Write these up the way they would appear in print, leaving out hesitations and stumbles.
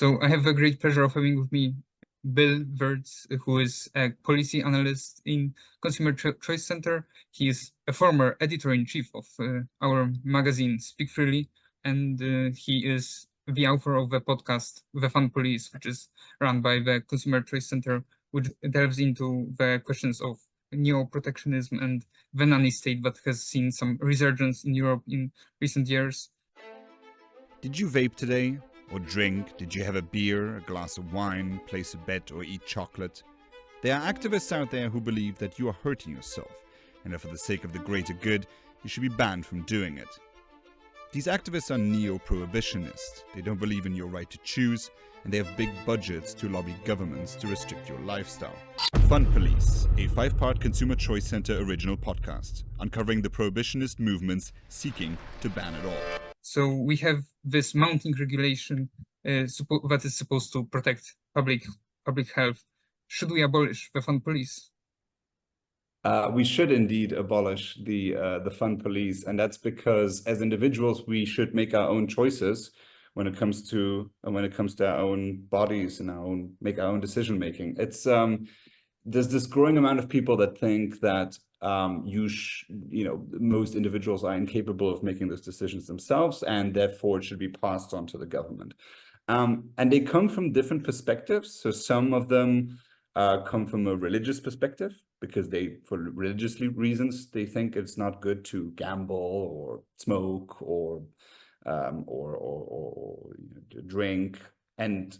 So I have a great pleasure of having with me Bill Wirtz, who is a policy analyst in Consumer Choice Center. He is a former editor-in-chief of our magazine SpeakFreely, and he is the author of the podcast The Fun Police, which is run by the Consumer Choice Center, which delves into the questions of neo-protectionism and the nanny state that has seen some resurgence in Europe in recent years. Did you vape today? Or drink? Did you have a beer, a glass of wine, place a bet, or eat chocolate? There are activists out there who believe that you are hurting yourself, and that for the sake of the greater good, you should be banned from doing it. These activists are neo-prohibitionists. They don't believe in your right to choose, and they have big budgets to lobby governments to restrict your lifestyle. Fun Police, a 5-part Consumer Choice Center original podcast, uncovering the prohibitionist movements seeking to ban it all. So we have this mounting regulation that is supposed to protect public health. Should we abolish the fun police? We should indeed abolish the fun police, and that's because as individuals we should make our own choices when it comes to our own bodies and make our own decision making. It's there's this growing amount of people that think that most individuals are incapable of making those decisions themselves, and therefore it should be passed on to the government. And they come from different perspectives. So some of them come from a religious perspective, because for religious reasons, they think it's not good to gamble or smoke or drink, and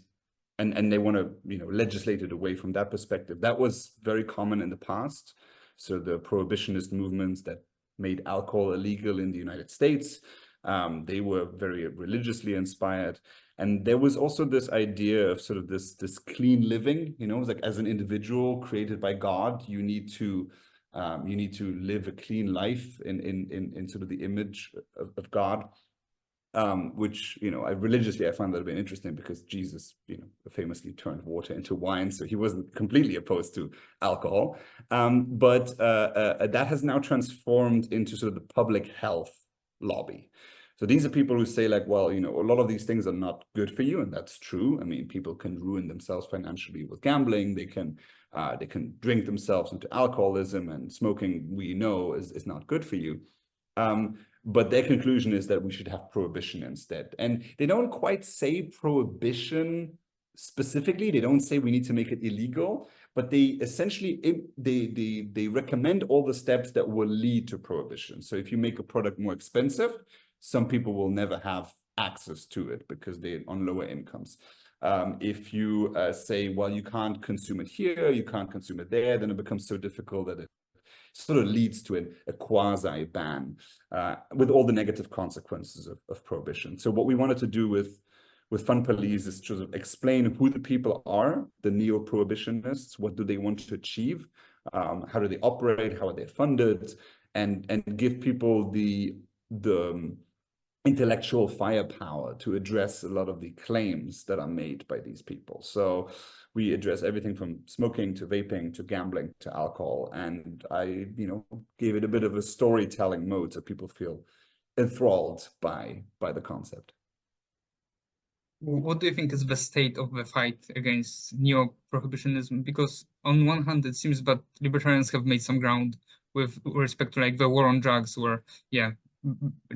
they want to legislate it away from that perspective. That was very common in the past. So the prohibitionist movements that made alcohol illegal in the United States, they were very religiously inspired. And there was also this idea of sort of this clean living, it was like, as an individual created by God, you need to live a clean life in sort of the image of God. Which, I find that a bit interesting, because Jesus, famously turned water into wine, so he wasn't completely opposed to alcohol. But that has now transformed into sort of the public health lobby. So these are people who say, like, well, a lot of these things are not good for you, and that's true. I mean, people can ruin themselves financially with gambling. They can drink themselves into alcoholism, and smoking, we know, is not good for you. But their conclusion is that we should have prohibition instead. And they don't quite say prohibition specifically. They don't say we need to make it illegal, but they essentially, they recommend all the steps that will lead to prohibition. So if you make a product more expensive, some people will never have access to it because they're on lower incomes. If you say, well, you can't consume it here, you can't consume it there, then it becomes so difficult that it sort of leads to a quasi-ban with all the negative consequences of prohibition. So what we wanted to do with Fun Police is to explain who the people are, the neo-prohibitionists, what do they want to achieve, how do they operate, how are they funded, and give people the intellectual firepower to address a lot of the claims that are made by these people. So we address everything from smoking to vaping to gambling to alcohol. And I, gave it a bit of a storytelling mode so people feel enthralled by the concept. What do you think is the state of the fight against neo-prohibitionism? Because on one hand, it seems that libertarians have made some ground with respect to like the war on drugs, where,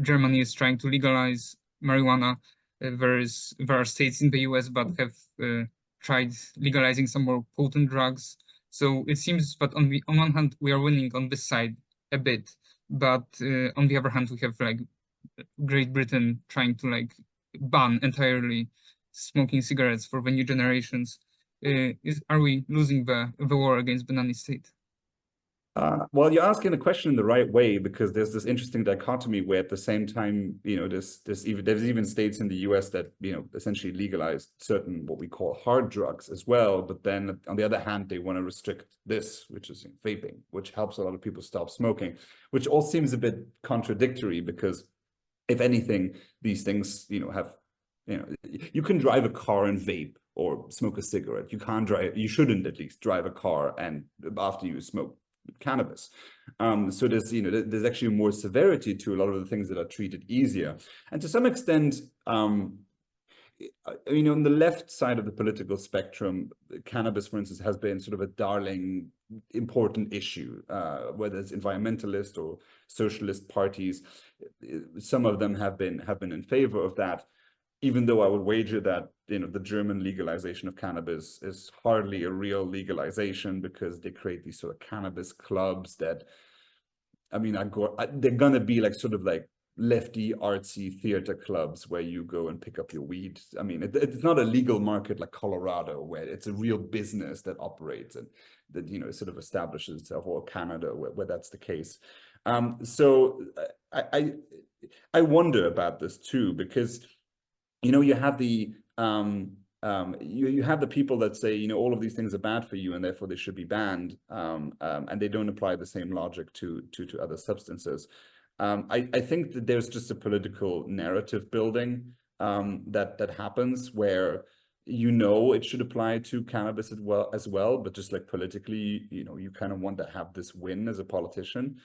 Germany is trying to legalize marijuana. There are states in the US that have tried legalizing some more potent drugs. So it seems that on one hand, we are winning on this side a bit, but on the other hand, we have like Great Britain trying to like ban entirely smoking cigarettes for the new generations. Are we losing the war against the nanny state? Well, you're asking the question in the right way, because there's this interesting dichotomy where at the same time, there's even states in the US that, essentially legalized certain what we call hard drugs as well. But then on the other hand, they want to restrict this, which is vaping, which helps a lot of people stop smoking, which all seems a bit contradictory, because if anything, these things, you can drive a car and vape or smoke a cigarette. You shouldn't at least drive a car and after you smoke cannabis. So there's actually more severity to a lot of the things that are treated easier. And to some extent, I mean, on the left side of the political spectrum, cannabis, for instance, has been sort of a darling, important issue, whether it's environmentalist or socialist parties. Some of them have been in favor of that, even though I would wager that, you know, the German legalization of cannabis is hardly a real legalization, because they create these sort of cannabis clubs that, I mean, they're gonna be like sort of like lefty artsy theater clubs where you go and pick up your weed. I mean, it's not a legal market like Colorado, where it's a real business that operates and that, you know, sort of establishes itself, or Canada, where that's the case. So I wonder about this too, because, you know, you have the you have the people that say, you know, all of these things are bad for you and therefore they should be banned, and they don't apply the same logic to other substances. I think that there's just a political narrative building that happens, where, you know, it should apply to cannabis as well, but just like politically, you know, you kind of want to have this win as a politician.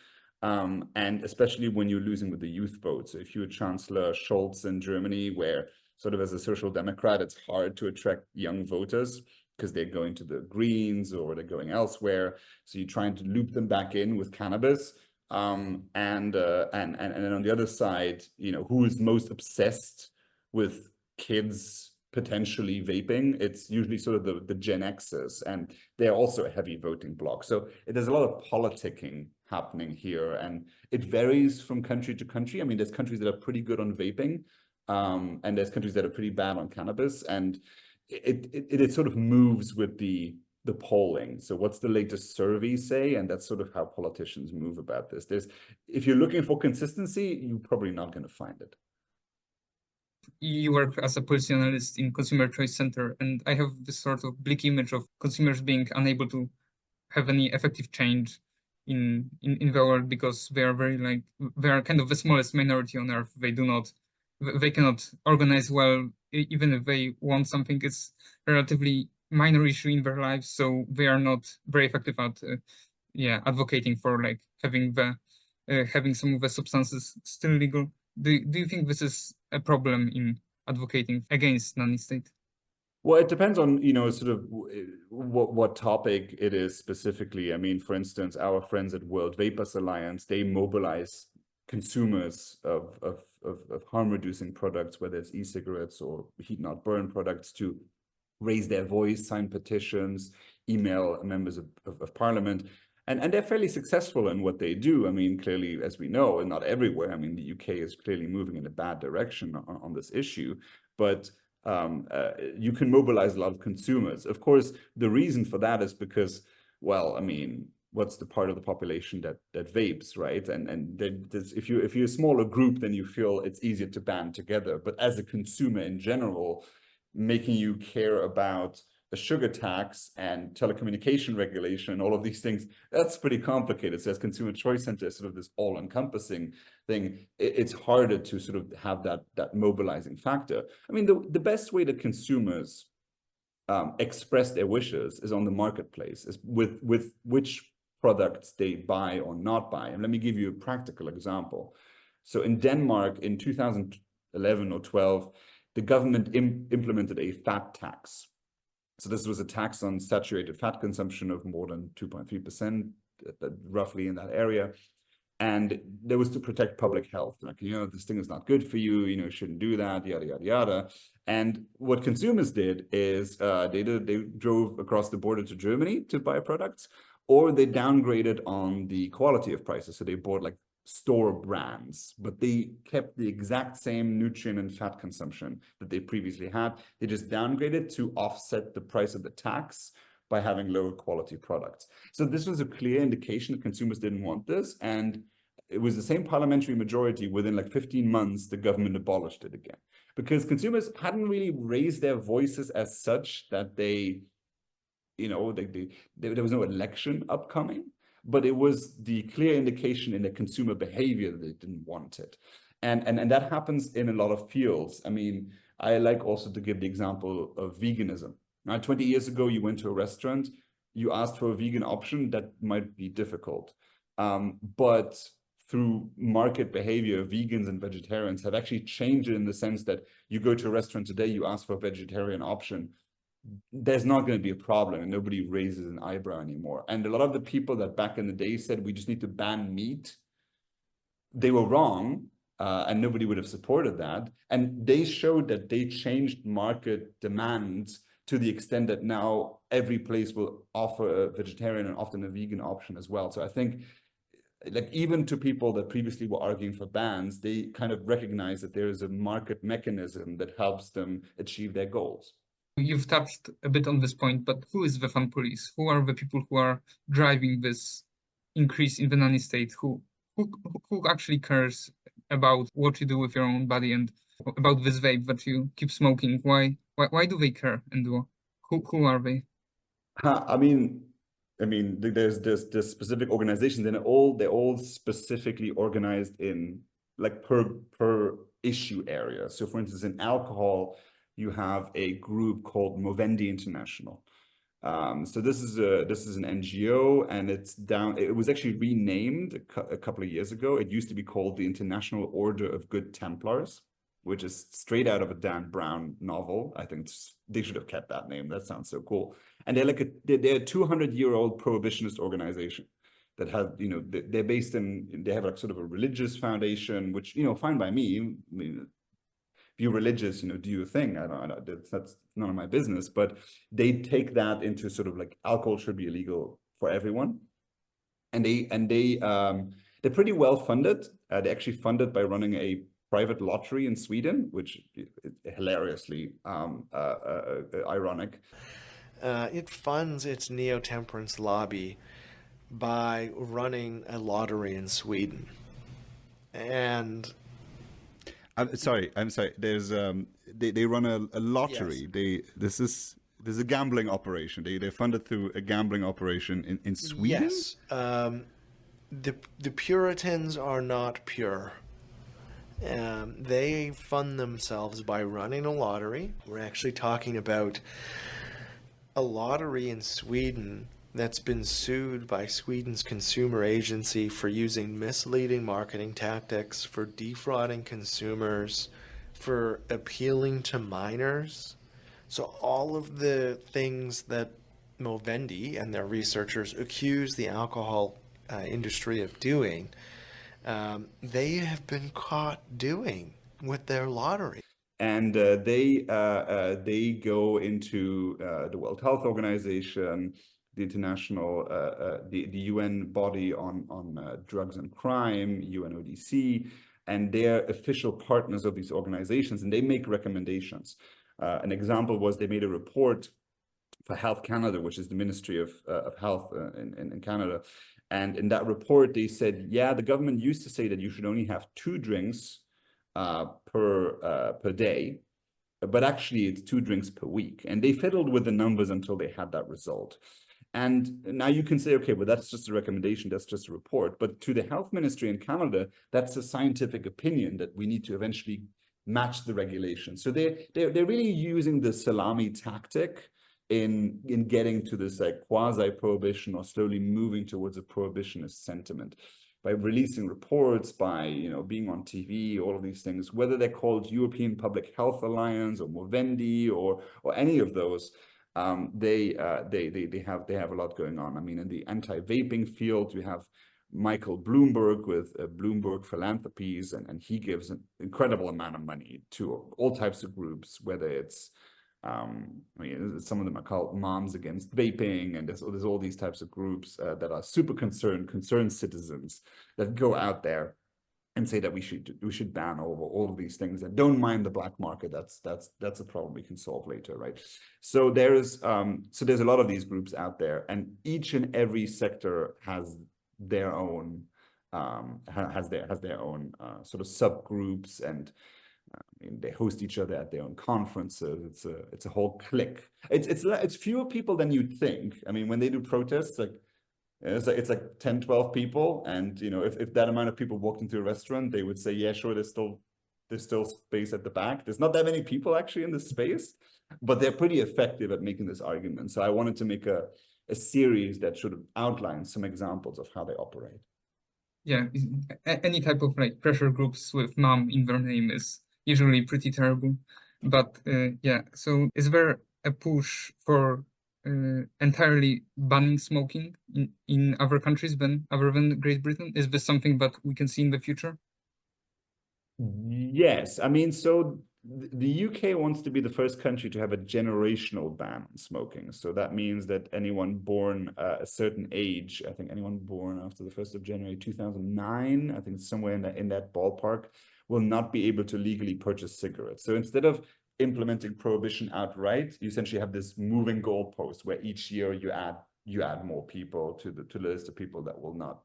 And especially when you're losing with the youth vote. So if you're Chancellor Scholz in Germany, where sort of as a social democrat, it's hard to attract young voters because they're going to the Greens or they're going elsewhere. So you're trying to loop them back in with cannabis. And then on the other side, you know, who is most obsessed with kids potentially vaping? It's usually sort of the Gen Xers, and they're also a heavy voting bloc. So there's a lot of politicking happening here, and it varies from country to country. I mean, there's countries that are pretty good on vaping, and there's countries that are pretty bad on cannabis, and it sort of moves with the polling. So what's the latest survey say? And that's sort of how politicians move about this. If you're looking for consistency, you're probably not going to find it. You work as a policy analyst in Consumer Choice Center, and I have this sort of bleak image of consumers being unable to have any effective change in the world, because they are they are kind of the smallest minority on earth. They cannot organize well. Even if they want something, it's relatively minor issue in their lives, so they are not very effective at advocating for like having some of the substances still legal. Do you think this is a problem in advocating against nanny state? Well, it depends on, you know, sort of what topic it is specifically. I mean, for instance, our friends at World Vapors Alliance, they mobilize consumers of harm-reducing products, whether it's e-cigarettes or heat-not-burn products, to raise their voice, sign petitions, email members of parliament. And they're fairly successful in what they do. I mean, clearly, as we know, and not everywhere. I mean, the UK is clearly moving in a bad direction on this issue. But you can mobilize a lot of consumers. Of course, the reason for that is because, well, I mean, what's the part of the population that vapes, right? And if you're a smaller group, then you feel it's easier to band together. But as a consumer in general, making you care about a sugar tax and telecommunication regulation and all of these things, that's pretty complicated. So as Consumer Choice Center is sort of this all-encompassing thing, it's harder to sort of have that mobilizing factor. I mean, the best way that consumers express their wishes is on the marketplace, is with which products they buy or not buy. And let me give you a practical example. So in Denmark in 2011 or 12, the government implemented a fat tax. So this was a tax on saturated fat consumption of more than 2.3%, roughly in that area. And that was to protect public health. Like, you know, this thing is not good for you, you know, you shouldn't do that, yada, yada, yada. And what consumers did is they drove across the border to Germany to buy products, or they downgraded on the quality of prices. So they bought like store brands, but they kept the exact same nutrient and fat consumption that they previously had. They just downgraded to offset the price of the tax by having lower quality products. So this was a clear indication that consumers didn't want this. And it was the same parliamentary majority. Within like 15 months, the government abolished it again, because consumers hadn't really raised their voices as such that they, you know, there was no election upcoming. But it was the clear indication in the consumer behavior that they didn't want it. And that happens in a lot of fields. I mean, I like also to give the example of veganism. Now, 20 years ago, you went to a restaurant, you asked for a vegan option, that might be difficult. But through market behavior, vegans and vegetarians have actually changed it in the sense that you go to a restaurant today, you ask for a vegetarian option, there's not going to be a problem and nobody raises an eyebrow anymore. And a lot of the people that back in the day said we just need to ban meat, they were wrong, and nobody would have supported that. And they showed that they changed market demands to the extent that now every place will offer a vegetarian and often a vegan option as well. So I think, like, even to people that previously were arguing for bans, they kind of recognize that there is a market mechanism that helps them achieve their goals. You've touched a bit on this point, but who is the fun police? Who are the people who are driving this increase in the nanny state? Who actually cares about what you do with your own body and about this vape that you keep smoking? Why do they care, and who are they? I mean, there's specific organizations, and they're all specifically organized in like per issue area. So, for instance, in alcohol, you have a group called Monde International. So this is an NGO, and it was actually renamed a couple of years ago. It used to be called the International Order of Good Templars, which is straight out of a Dan Brown novel. I think they should have kept that name. That sounds so cool. And they're like they're a 200-year-old prohibitionist organization that have, they're based they have like sort of a religious foundation, which, fine by me. I mean, if you're religious, do your thing. I don't, that's none of my business. But they take that into sort of like alcohol should be illegal for everyone, and they're pretty well funded. They're actually funded by running a private lottery in Sweden, which is hilariously ironic. It funds its neo-temperance lobby by running a lottery in Sweden, and. I'm sorry. There's they run a lottery. Yes. There's a gambling operation. They're funded through a gambling operation in Sweden. Yes. The Puritans are not pure. They fund themselves by running a lottery. We're actually talking about a lottery in Sweden that's been sued by Sweden's consumer agency for using misleading marketing tactics, for defrauding consumers, for appealing to minors. So all of the things that Movendi and their researchers accuse the alcohol industry of doing, they have been caught doing with their lottery. And they go into the World Health Organization, the international, the UN body on drugs and crime, UNODC, and they're official partners of these organizations, and they make recommendations. An example was they made a report for Health Canada, which is the Ministry of Health in Canada. And in that report, they said, yeah, the government used to say that you should only have 2 drinks per day, but actually it's 2 drinks per week. And they fiddled with the numbers until they had that result. And now you can say, okay, well, that's just a recommendation, that's just a report. But to the health ministry in Canada, that's a scientific opinion that we need to eventually match the regulation. So they're really using the salami tactic in getting to this like quasi-prohibition or slowly moving towards a prohibitionist sentiment by releasing reports, by being on TV, all of these things, whether they're called European Public Health Alliance or Movendi or any of those. They have a lot going on. I mean, in the anti-vaping field, you have Michael Bloomberg with Bloomberg Philanthropies, and he gives an incredible amount of money to all types of groups, whether it's some of them are called Moms Against Vaping, and there's all these types of groups that are super concerned citizens that go out there and say that we should ban all of these things and don't mind the black market. That's a problem we can solve later, right? So there's a lot of these groups out there, and each and every sector has their own sort of subgroups, and they host each other at their own conferences. It's a whole clique. It's fewer people than you'd think. I mean, when they do protests, it's like 10, 12 people. And, if that amount of people walked into a restaurant, they would say, yeah, sure, there's still space at the back. There's not that many people actually in this space, but they're pretty effective at making this argument. So I wanted to make a series that sort of outlines some examples of how they operate. yeah, any type of like pressure groups with mom in their name is usually pretty terrible. But yeah, so is there a push for entirely banning smoking in other countries other than Great Britain? Is this something that we can see in the future? Yes, I mean, so the UK wants to be the first country to have a generational ban on smoking. So that means that anyone born a certain age, I think anyone born after the 1st of January 2009, I think somewhere in that ballpark, will not be able to legally purchase cigarettes. So instead of implementing prohibition outright, you essentially have this moving goalpost where each year you add more people to the list of people that will not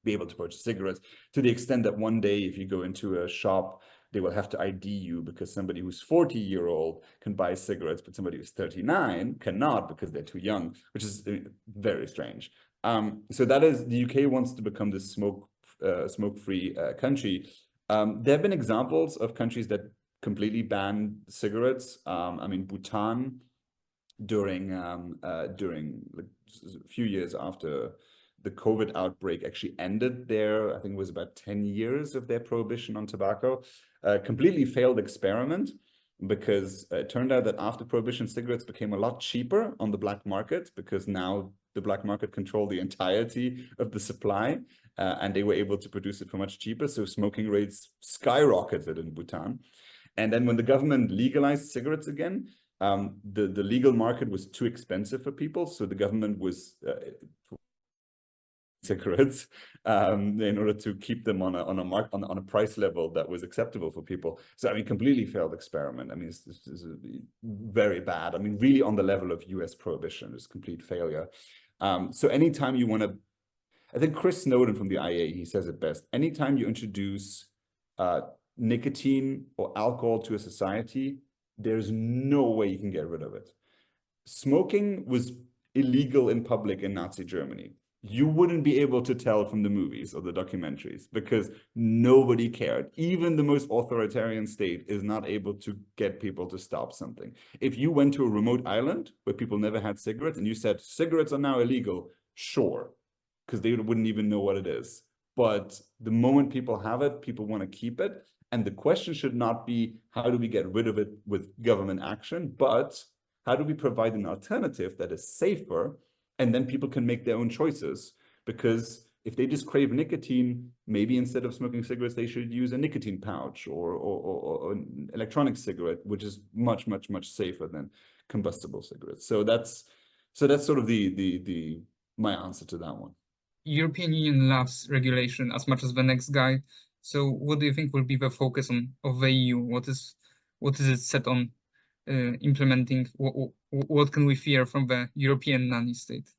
be able to purchase cigarettes, to the extent that one day if you go into a shop, they will have to ID you because somebody who's 40-year-old can buy cigarettes, but somebody who's 39 cannot because they're too young, which is very strange. So that is, the UK wants to become this smoke-free country. There have been examples of countries that completely banned cigarettes. I mean, Bhutan during like a few years after the COVID outbreak actually ended there. I think it was about 10 years of their prohibition on tobacco. Completely failed experiment, because it turned out that after prohibition, cigarettes became a lot cheaper on the black market, because now the black market controlled the entirety of the supply, and they were able to produce it for much cheaper. So smoking rates skyrocketed in Bhutan. And then when the government legalized cigarettes again, the legal market was too expensive for people. So the government was cigarettes in order to keep them on a price level that was acceptable for people. So I mean, completely failed experiment. I mean, it's very bad. I mean, really on the level of US prohibition, it's complete failure. So anytime you want to, I think Chris Snowden from the IA, he says it best. Anytime you introduce nicotine or alcohol to a society, there's no way you can get rid of it. Smoking was illegal in public in Nazi Germany. You wouldn't be able to tell from the movies or the documentaries because nobody cared. Even the most authoritarian state is not able to get people to stop something. If you went to a remote island where people never had cigarettes and you said cigarettes are now illegal, sure, because they wouldn't even know what it is. But the moment people have it, people want to keep it. And the question should not be, how do we get rid of it with government action, but how do we provide an alternative that is safer, and then people can make their own choices? Because if they just crave nicotine, maybe instead of smoking cigarettes, they should use a nicotine pouch or an electronic cigarette, which is much, much, much safer than combustible cigarettes. So that's sort of my answer to that one. European Union loves regulation as much as the next guy. So what do you think will be the focus of the EU? What is it set on implementing? What can we fear from the European nanny state?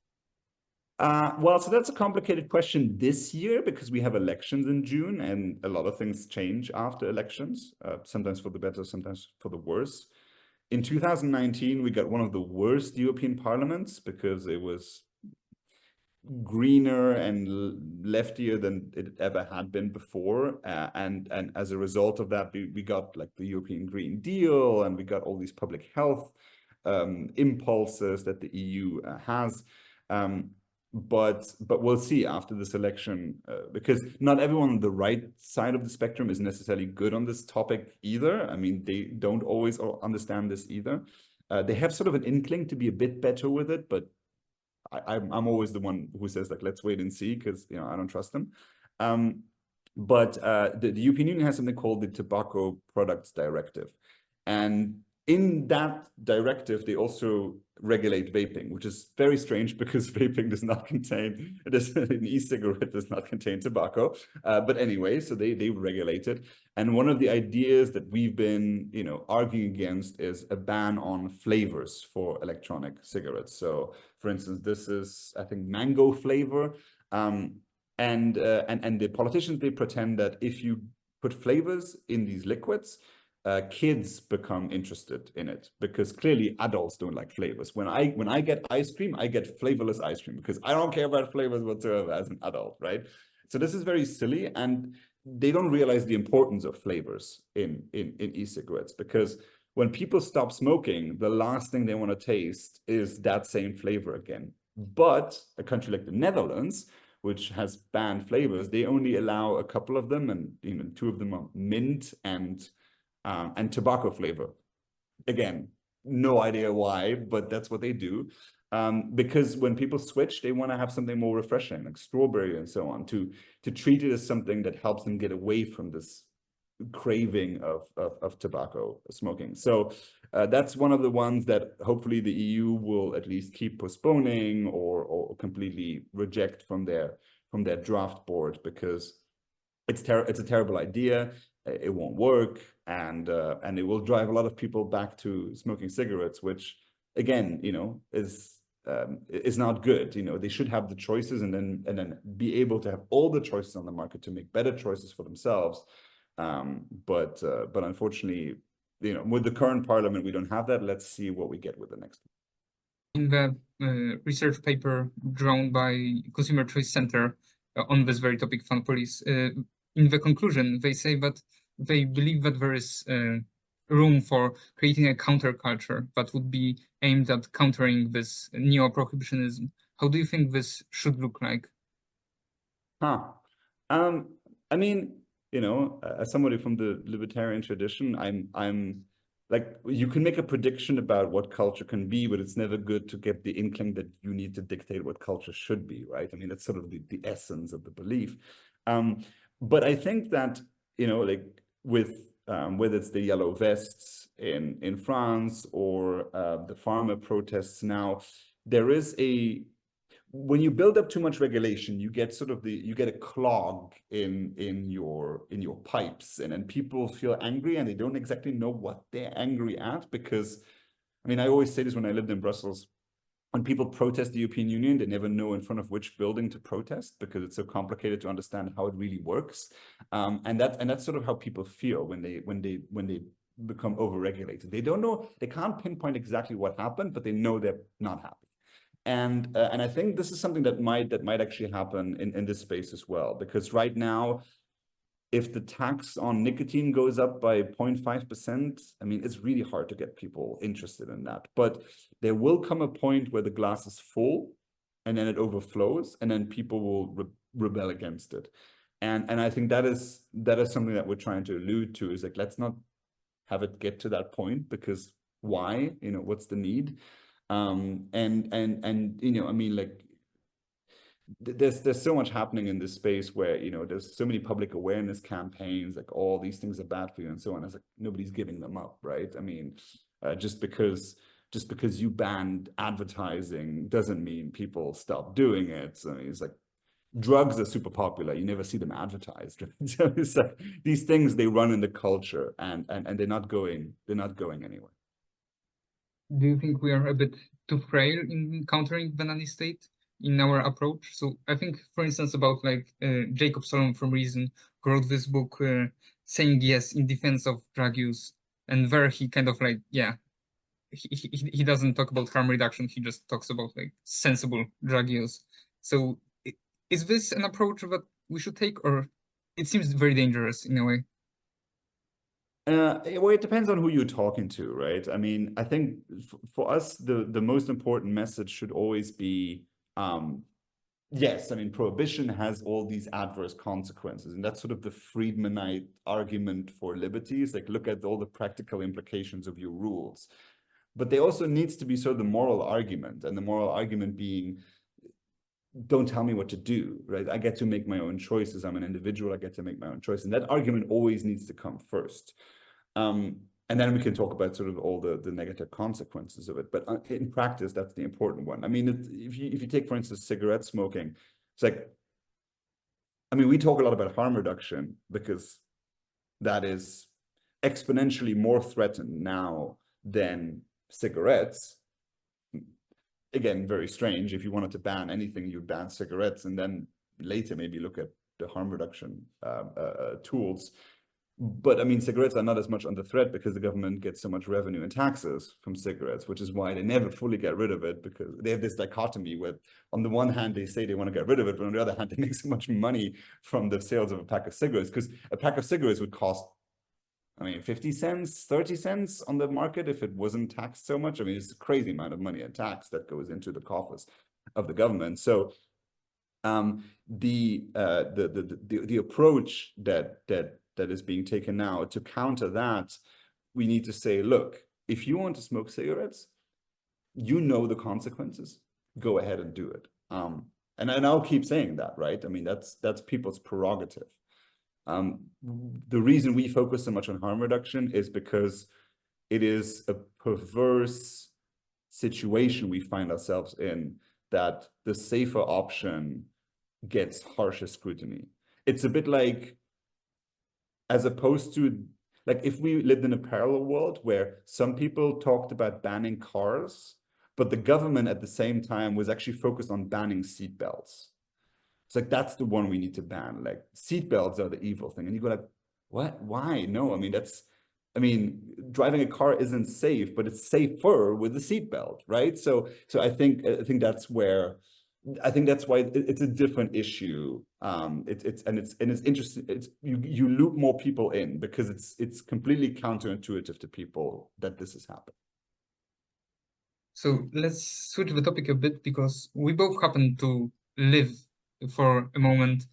Well, so that's a complicated question this year because we have elections in June and a lot of things change after elections, sometimes for the better, sometimes for the worse. In 2019, we got one of the worst European parliaments because it was greener and leftier than it ever had been before, and as a result of that, we got like the European Green Deal, and we got all these public health impulses that the EU has. But we'll see after this election, because not everyone on the right side of the spectrum is necessarily good on this topic either. I mean, they don't always understand this either. They have sort of an inkling to be a bit better with it, but I'm always the one who says, like, let's wait and see, because, you know, I don't trust them. But the European Union has something called the Tobacco Products Directive. And in that directive, they also regulate vaping, which is very strange because vaping does not contain, an e-cigarette does not contain tobacco. But anyway, so they regulate it. And one of the ideas that we've been, you know, arguing against is a ban on flavors for electronic cigarettes. So for instance, this is, I think, mango flavor. And the politicians, they pretend that if you put flavors in these liquids, kids become interested in it, because clearly adults don't like flavors. When I get ice cream, I get flavorless ice cream because I don't care about flavors whatsoever as an adult, right? So this is very silly, and they don't realize the importance of flavors in e-cigarettes, because when people stop smoking, the last thing they want to taste is that same flavor again. But a country like the Netherlands, which has banned flavors, they only allow a couple of them, and two of them are mint and tobacco flavor. Again, no idea why, but that's what they do. Because when people switch, they want to have something more refreshing, like strawberry and so on, to treat it as something that helps them get away from this craving of tobacco smoking. So that's one of the ones that hopefully the EU will at least keep postponing or completely reject from their draft board, because it's a terrible idea. It won't work, and it will drive a lot of people back to smoking cigarettes, which again, is not good. They should have the choices, and then be able to have all the choices on the market to make better choices for themselves. But unfortunately, with the current parliament, we don't have that. Let's see what we get with the next one. In the research paper drawn by Consumer Choice Center on this very topic, fun police, in the conclusion, they say that they believe that there is room for creating a counterculture that would be aimed at countering this neo-prohibitionism. How do you think this should look like? I mean, as somebody from the libertarian tradition, I'm like, you can make a prediction about what culture can be, but it's never good to get the inkling that you need to dictate what culture should be, right? I mean, that's sort of the essence of the belief. But I think that, like with whether it's the yellow vests in France or the farmer protests now, there is when you build up too much regulation, you get a clog in your pipes, and then people feel angry and they don't exactly know what they're angry at. Because, I mean, I always say this when I lived in Brussels, when people protest the European Union, they never know in front of which building to protest, because it's so complicated to understand how it really works. And that's sort of how people feel when they become overregulated. They don't know, they can't pinpoint exactly what happened, but they know they're not happy. And I think this is something that might actually happen in this space as well, because right now, if the tax on nicotine goes up by 0.5%, I mean, it's really hard to get people interested in that. But there will come a point where the glass is full, and then it overflows, and then people will rebel against it. And I think that is something that we're trying to allude to, is like, let's not have it get to that point, because why? What's the need? And I mean, like, there's so much happening in this space where, there's so many public awareness campaigns, like all these things are bad for you and so on. It's like nobody's giving them up, right? I mean, just because you banned advertising doesn't mean people stop doing it. So it's like, drugs are super popular, you never see them advertised, right? So it's like, these things, they run in the culture, and they're not going anywhere. Do you think we are a bit too frail in countering the nanny state in our approach? So I think, for instance, about like Jacob Solomon from Reason wrote this book saying yes in defense of drug use, and there he kind of like, yeah, he doesn't talk about harm reduction, he just talks about like sensible drug use. So is this an approach that we should take, or it seems very dangerous in a way? Well, it depends on who you're talking to, right? I mean, I think for us, the most important message should always be, yes, I mean, prohibition has all these adverse consequences, and that's sort of the Friedmanite argument for liberty. Is like, look at all the practical implications of your rules. But there also needs to be sort of the moral argument, and the moral argument being, don't tell me what to do, right? I get to make my own choices. I'm an individual, I get to make my own choice. And that argument always needs to come first. And then we can talk about sort of all the negative consequences of it. But in practice, that's the important one. I mean, if you take, for instance, cigarette smoking, it's like, I mean, we talk a lot about harm reduction because that is exponentially more threatened now than cigarettes. Again, very strange. If you wanted to ban anything, you'd ban cigarettes, and then later maybe look at the harm reduction tools. But I mean, cigarettes are not as much under threat because the government gets so much revenue and taxes from cigarettes, which is why they never fully get rid of it, because they have this dichotomy where on the one hand, they say they want to get rid of it, but on the other hand, they make so much money from the sales of a pack of cigarettes, because a pack of cigarettes would cost, I mean, 50 cents, 30 cents on the market if it wasn't taxed so much. I mean, it's a crazy amount of money and tax that goes into the coffers of the government. So The approach that is being taken now to counter that, we need to say, look, if you want to smoke cigarettes, you know the consequences, go ahead and do it. And I'll keep saying that, right? I mean, that's people's prerogative. The reason we focus so much on harm reduction is because it is a perverse situation we find ourselves in, that the safer option gets harsher scrutiny. It's a bit like, as opposed to, like, if we lived in a parallel world where some people talked about banning cars, but the government at the same time was actually focused on banning seatbelts. It's like, that's the one we need to ban. Like, seatbelts are the evil thing. And you go like, what? Why? No, I mean, driving a car isn't safe, but it's safer with a seatbelt, right? So I think that's where, I think that's why it's a different issue. It's interesting. You loop more people in because it's completely counterintuitive to people that this is happening. So let's switch the topic a bit, because we both happen to live for a moment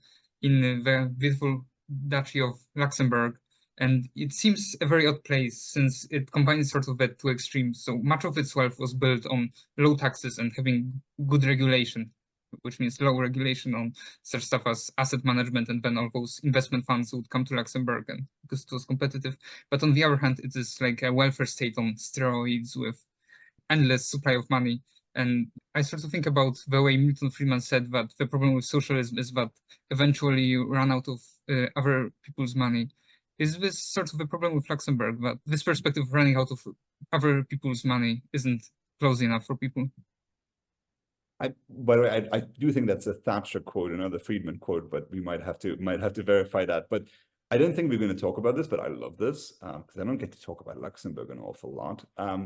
in the beautiful Duchy of Luxembourg, and it seems a very odd place since it combines sort of the two extremes. So much of its wealth was built on low taxes and having good regulation, which means low regulation on such stuff as asset management, and then all those investment funds would come to Luxembourg and because it was competitive. But on the other hand, it is like a welfare state on steroids with endless supply of money. And I sort of think about the way Milton Friedman said that the problem with socialism is that eventually you run out of other people's money. Is this sort of the problem with Luxembourg, that this perspective of running out of other people's money isn't close enough for people? By the way, I do think that's a Thatcher quote, another Friedman quote, but we might have to verify that. But I don't think we're going to talk about this, but I love this because I don't get to talk about Luxembourg an awful lot. I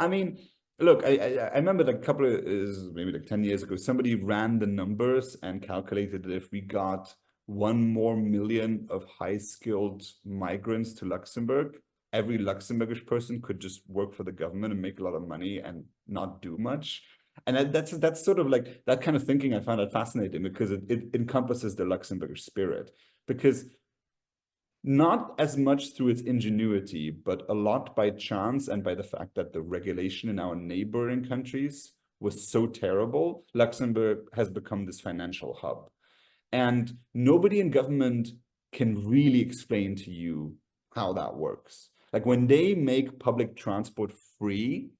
mean, look, I remember like maybe like 10 years ago, somebody ran the numbers and calculated that if we got 1 more million of high-skilled migrants to Luxembourg, every Luxembourgish person could just work for the government and make a lot of money and not do much. And that's sort of like that kind of thinking. I found it fascinating because it encompasses the Luxembourgish spirit, because not as much through its ingenuity, but a lot by chance and by the fact that the regulation in our neighboring countries was so terrible, Luxembourg has become this financial hub. And nobody in government can really explain to you how that works. Like when they make public transport free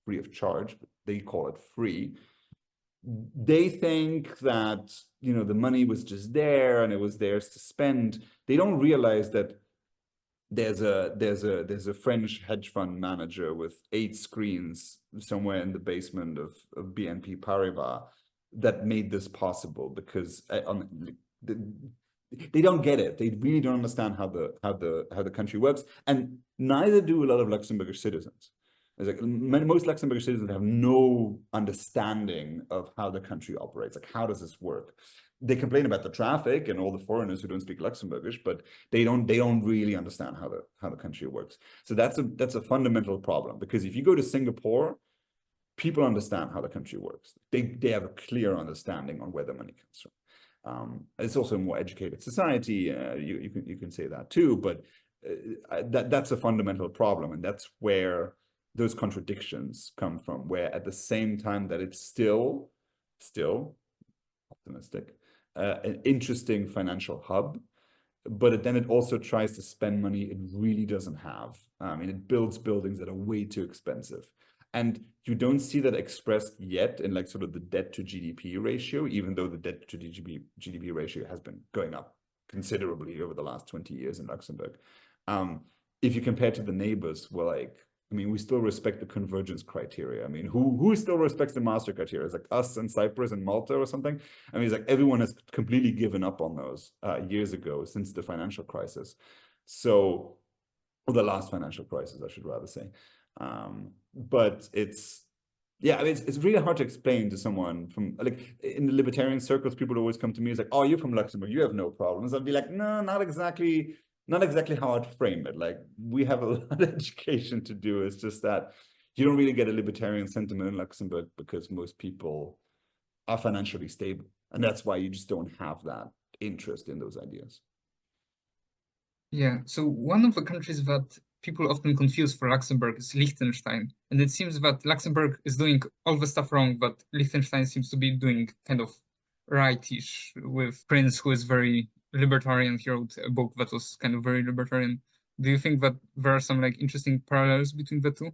of charge, but they call it free, they think that, you know, the money was just there and it was theirs to spend. They don't realize that there's a French hedge fund manager with 8 screens somewhere in the basement of BNP Paribas that made this possible, because they don't get it. They really don't understand how the country works, and neither do a lot of Luxembourgish citizens. It's like most Luxembourgish citizens have no understanding of how the country operates. Like, how does this work? They complain about the traffic and all the foreigners who don't speak Luxembourgish, but they don't really understand how the country works. So that's a fundamental problem, because if you go to Singapore, people understand how the country works. They have a clear understanding on where the money comes from. It's also a more educated society. You can say that too, but that's a fundamental problem, and that's where those contradictions come from, where at the same time that it's still optimistic, an interesting financial hub, but then it also tries to spend money it really doesn't have. And it builds buildings that are way too expensive. And you don't see that expressed yet in like sort of the debt to GDP ratio, even though the debt to GDP ratio has been going up considerably over the last 20 years in Luxembourg. If you compare to the neighbors, well, like, I mean, we still respect the convergence criteria. I mean, who still respects the Maastricht criteria? It's like us and Cyprus and Malta or something. I mean, it's like everyone has completely given up on those years ago, since the financial crisis. So, or the last financial crisis, I should rather say. But it's really hard to explain to someone from, like, in the libertarian circles. People always come to me, it's like, oh, you're from Luxembourg, you have no problems. I'd be like, no, not exactly how I'd frame it. Like, we have a lot of education to do. It's just that you don't really get a libertarian sentiment in Luxembourg because most people are financially stable. And that's why you just don't have that interest in those ideas. Yeah, so one of the countries that people often confuse for Luxembourg is Liechtenstein. And it seems that Luxembourg is doing all the stuff wrong, but Liechtenstein seems to be doing kind of rightish with Prince, who is very libertarian. He wrote a book that was kind of very libertarian. Do you think that there are some like interesting parallels between the two?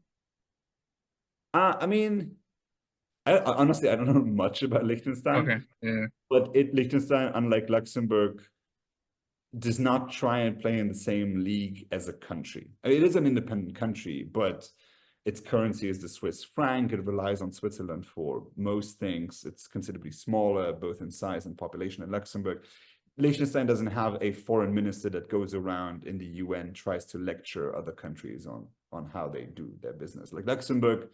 I mean, honestly, I don't know much about Liechtenstein, Okay, yeah. but Liechtenstein, unlike Luxembourg, does not try and play in the same league as a country. I mean, it is an independent country, but its currency is the Swiss franc. It relies on Switzerland for most things. It's considerably smaller, both in size and population than Luxembourg. Liechtenstein doesn't have a foreign minister that goes around in the UN, tries to lecture other countries on how they do their business. Like Luxembourg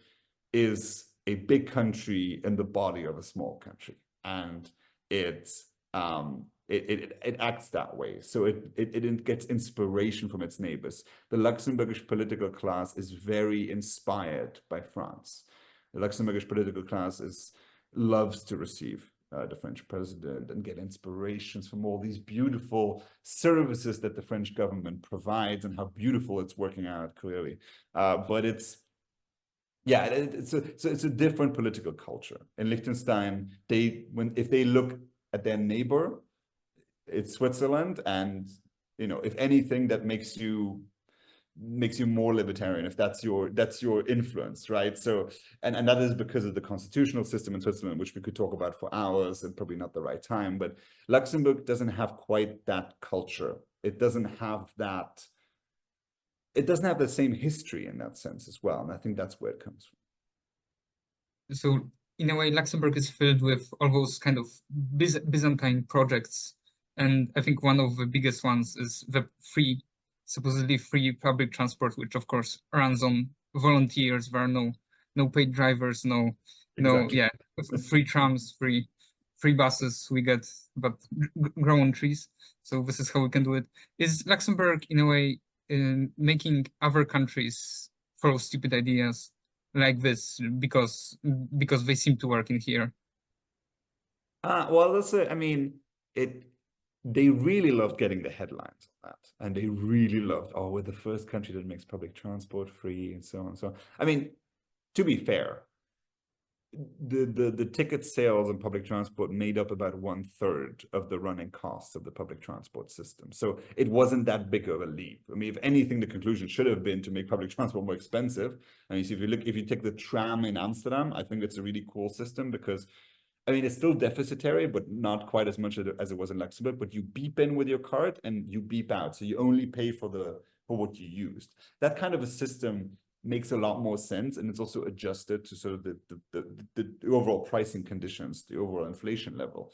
is a big country in the body of a small country, and it acts that way. So it gets inspiration from its neighbors. The Luxembourgish political class is very inspired by France. The Luxembourgish political class loves to receive the French president and get inspirations from all these beautiful services that the French government provides and how beautiful it's working out, clearly. But it's a different political culture. In Liechtenstein, if they look at their neighbor, it's Switzerland, and if anything, that makes you more libertarian, if that's your influence, right? So and that is because of the constitutional system in Switzerland, which we could talk about for hours and probably not the right time. But Luxembourg doesn't have quite that culture. It doesn't have the same history in that sense as well, and I think that's where it comes from. So in a way, Luxembourg is filled with all those kind of Byzantine projects. And I think one of the biggest ones is the supposedly free public transport, which of course runs on volunteers. There are no paid drivers, Exactly. free trams, free buses we get, but grow on trees. So this is how we can do it. Is Luxembourg in a way making other countries follow stupid ideas like this because they seem to work in here? Well, they really loved getting the headlines on that, and they really loved, oh, we're the first country that makes public transport free, and so on and so on. I mean, to be fair, the ticket sales in public transport made up about 1/3 of the running costs of the public transport system. So it wasn't that big of a leap. I mean, if anything, the conclusion should have been to make public transport more expensive. I mean, so if you take the tram in Amsterdam, I think it's a really cool system because, I mean, it's still deficitary, but not quite as much as it was in Luxembourg. But you beep in with your card and you beep out, so you only pay for what you used. That kind of a system makes a lot more sense, and it's also adjusted to sort of the overall pricing conditions, the overall inflation level.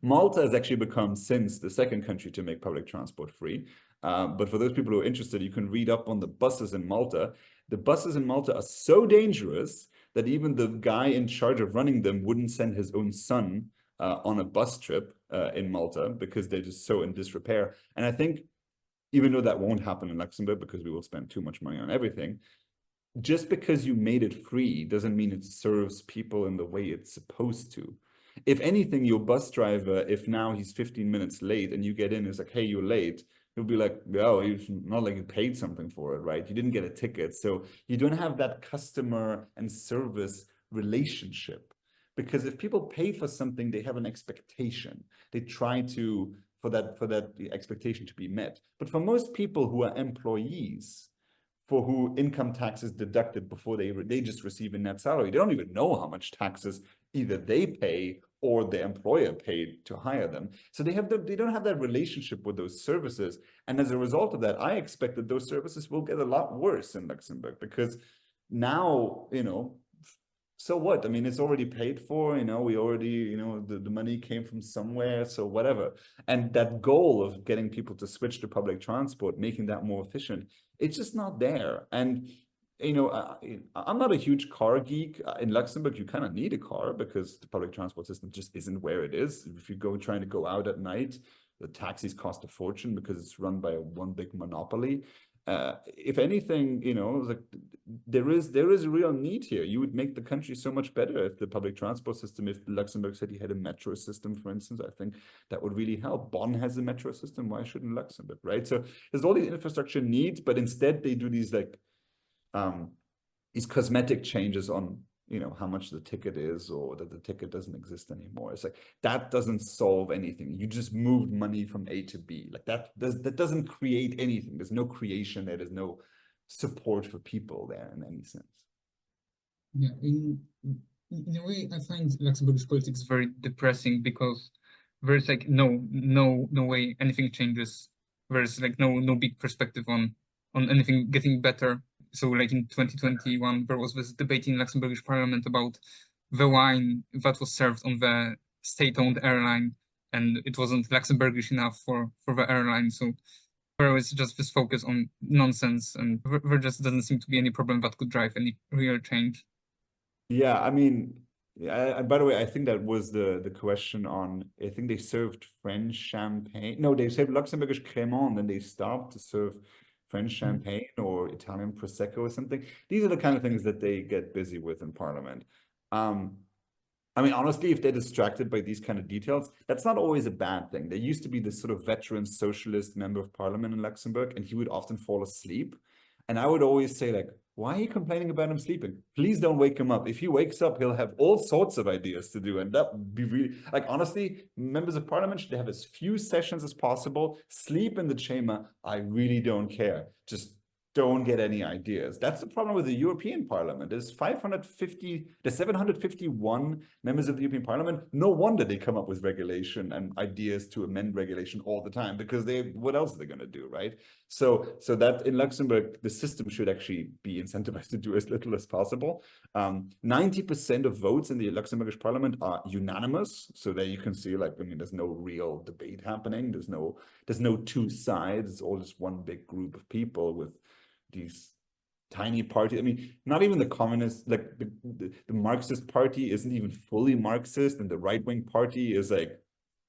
Malta has actually become, since, the second country to make public transport free. But for those people who are interested, you can read up on the buses in Malta. The buses in Malta are so dangerous that even the guy in charge of running them wouldn't send his own son on a bus trip in Malta because they're just so in disrepair. And I think, even though that won't happen in Luxembourg because we will spend too much money on everything, just because you made it free doesn't mean it serves people in the way it's supposed to. If anything, your bus driver, if now he's 15 minutes late and you get in, it's like, hey, you're late, he'll be like, well, it's not like you paid something for it, right? You didn't get a ticket. So you don't have that customer and service relationship, because if people pay for something, they have an expectation. They try to, for that expectation to be met. But for most people who are employees, for who income tax is deducted before they just receive a net salary, they don't even know how much taxes either they pay or their employer paid to hire them. So they don't have that relationship with those services. And as a result of that, I expect that those services will get a lot worse in Luxembourg, because now, so what? I mean, it's already paid for, we already, the money came from somewhere, so whatever. And that goal of getting people to switch to public transport, making that more efficient, it's just not there. And, I'm not a huge car geek. In Luxembourg, you kind of need a car because the public transport system just isn't where it is. If you're trying to go out at night, the taxis cost a fortune because it's run by one big monopoly. if anything, like there is a real need here. You would make the country so much better if the public transport system, if Luxembourg City had a metro system, for instance. I think that would really help. Bonn has a metro system. Why shouldn't Luxembourg, right? So there's all these infrastructure needs, but instead they do these like these cosmetic changes on how much the ticket is, or that the ticket doesn't exist anymore. It's like that doesn't solve anything. You just moved money from A to B. Like that doesn't create anything. There's no creation there. There's no support for people there in any sense. Yeah, in a way, I find Luxembourgish politics very depressing, because there's like no way anything changes. There's like no big perspective on anything getting better. So like in 2021, there was this debate in Luxembourgish parliament about the wine that was served on the state-owned airline, and it wasn't Luxembourgish enough for the airline. So there was just this focus on nonsense, and there just doesn't seem to be any problem that could drive any real change. Yeah, I mean, by the way, I think that was the question on, I think they served French champagne. No, they served Luxembourgish Crémant, and then they stopped to serve French champagne or Italian Prosecco or something. These are the kind of things that they get busy with in Parliament. I mean, honestly, if they're distracted by these kind of details, that's not always a bad thing. There used to be this sort of veteran socialist member of parliament in Luxembourg, and he would often fall asleep. And I would always say, like, why are you complaining about him sleeping? Please don't wake him up. If he wakes up, he'll have all sorts of ideas to do. And that would be really, like, honestly, members of parliament should have as few sessions as possible. Sleep in the chamber. I really don't care. Just don't get any ideas. That's the problem with the European Parliament. There's 751 members of the European Parliament. No wonder they come up with regulation and ideas to amend regulation all the time, because what else are they going to do, right? So that in Luxembourg, the system should actually be incentivized to do as little as possible. 90% of votes in the Luxembourgish Parliament are unanimous. So there you can see, like, I mean, there's no real debate happening. There's no two sides. It's all just one big group of people with these tiny parties. I mean, not even the communist, like the Marxist party isn't even fully Marxist, and the right-wing party is like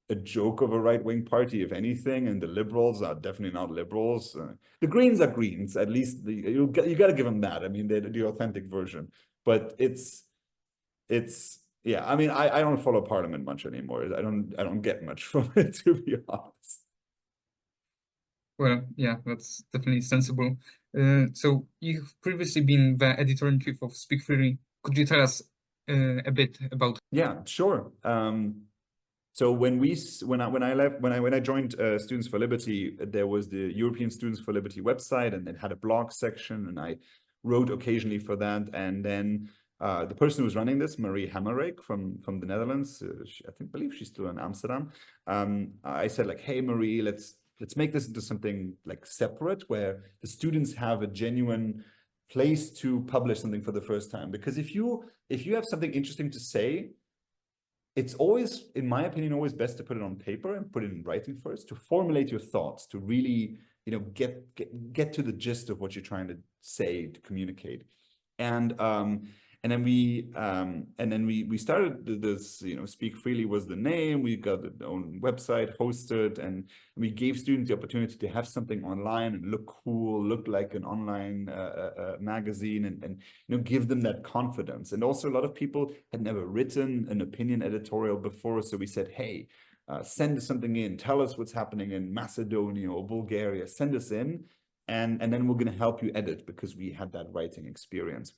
a joke of a right-wing party, if anything, and the liberals are definitely not liberals. The Greens are Greens, at least. You got to give them that. I mean, they're the authentic version, but it's yeah. I mean, I don't follow Parliament much anymore. I don't get much from it, to be honest. Well, yeah, that's definitely sensible. So you've previously been the editor-in-chief of SpeakFreely. Could you tell us a bit about? Yeah, sure. So when I joined Students for Liberty, there was the European Students for Liberty website, and it had a blog section, and I wrote occasionally for that. And then the person who was running this, Marie Hammerijk from the Netherlands, I believe she's still in Amsterdam. I said, like, hey Marie, let's make this into something like separate, where the students have a genuine place to publish something for the first time. Because if you have something interesting to say, it's always, in my opinion, always best to put it on paper and put it in writing first, to formulate your thoughts, to really, get to the gist of what you're trying to say, to communicate. And then we started this, SpeakFreely was the name. We got our own website hosted, and we gave students the opportunity to have something online and look cool, look like an online magazine, and give them that confidence. And also, a lot of people had never written an opinion editorial before, so we said, hey, send us something in, tell us what's happening in Macedonia or Bulgaria, send us in, and then we're going to help you edit, because we had that writing experience.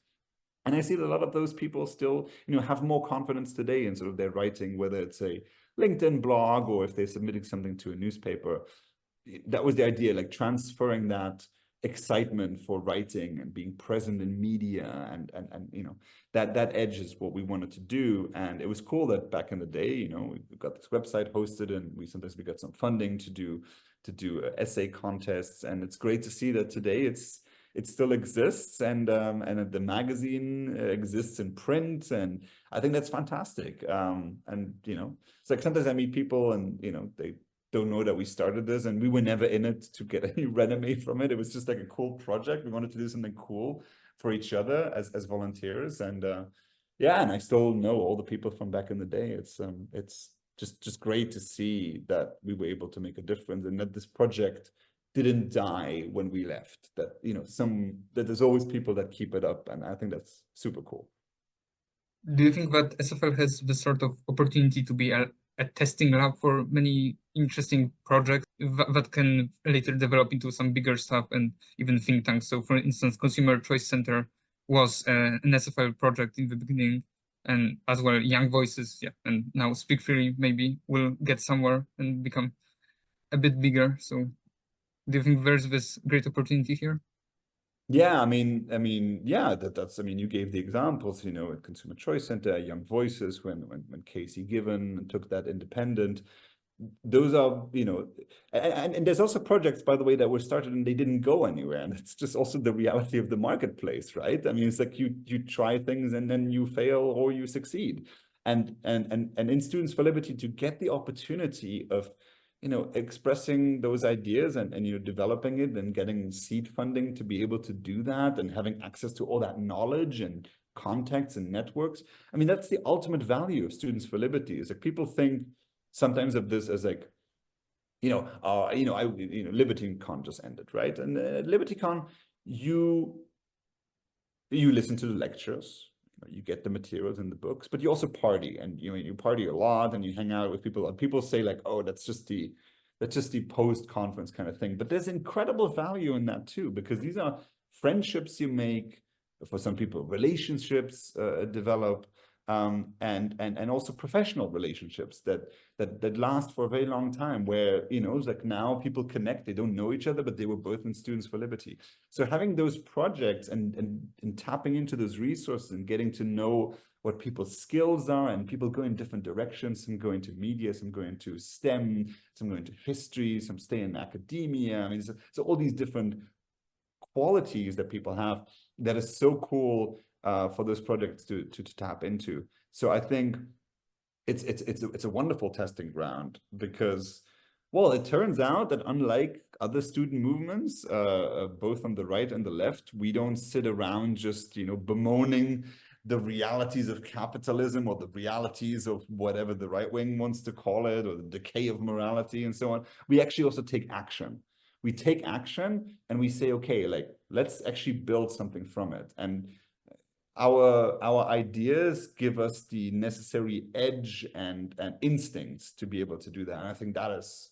And I see that a lot of those people still, have more confidence today in sort of their writing, whether it's a LinkedIn blog or if they're submitting something to a newspaper. That was the idea, like transferring that excitement for writing and being present in media, and that edge is what we wanted to do. And it was cool that back in the day, we got this website hosted, and we got some funding to do essay contests. And it's great to see that today it still exists, and the magazine exists in print, and I think that's fantastic. It's like sometimes I meet people, and they don't know that we started this, and we were never in it to get any renommee from it. It was just like a cool project. We wanted to do something cool for each other as volunteers, and and I still know all the people from back in the day. It's just great to see that we were able to make a difference, and that this project didn't die when we left, that, you know, that there's always people that keep it up. And I think that's super cool. Do you think that SFL has the sort of opportunity to be a testing lab for many interesting projects that can later develop into some bigger stuff and even think tanks? So for instance, Consumer Choice Center was an SFL project in the beginning, and as well Young Voices, yeah, and now SpeakFreely maybe will get somewhere and become a bit bigger. So do you think there's this great opportunity here? Yeah, I mean, yeah, that's, I mean, you gave the examples, you know, at Consumer Choice Center, Young Voices, when Casey Given took that independent. Those are, you know, and there's also projects, by the way, that were started and they didn't go anywhere. And it's just also the reality of the marketplace, right? I mean, it's like you try things and then you fail or you succeed. And in Students for Liberty, to get the opportunity of, you know, expressing those ideas and you know, developing it and getting seed funding to be able to do that and having access to all that knowledge and contacts and networks. I mean, that's the ultimate value of Students for Liberty. Is like people think sometimes of this as like, LibertyCon just ended, right? And at LibertyCon, you listen to the lectures, you get the materials in the books, but you also party, and you party a lot and you hang out with people, and people say like, oh, that's just the post-conference kind of thing. But there's incredible value in that too, because these are friendships you make, for some people, relationships develop, and also professional relationships that last for a very long time, where, you know, it's like now people connect, they don't know each other, but they were both in Students for Liberty. So having those projects and tapping into those resources and getting to know what people's skills are, and people go in different directions, some go into media, some go into STEM, some go into history, some stay in academia. I mean, so all these different qualities that people have, that is so cool for those projects to tap into. So I think it's a wonderful testing ground, because, well, it turns out that unlike other student movements, both on the right and the left, we don't sit around just, you know, bemoaning the realities of capitalism or the realities of whatever the right wing wants to call it, or the decay of morality and so on. We actually also take action. We take action and we say, okay, like, let's actually build something from it. And our ideas give us the necessary edge and instincts to be able to do that. And I think that's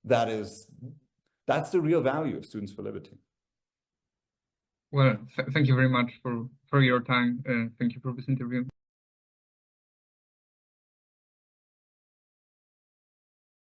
the real value of Students for Liberty. Well, thank you very much for your time. Thank you for this interview.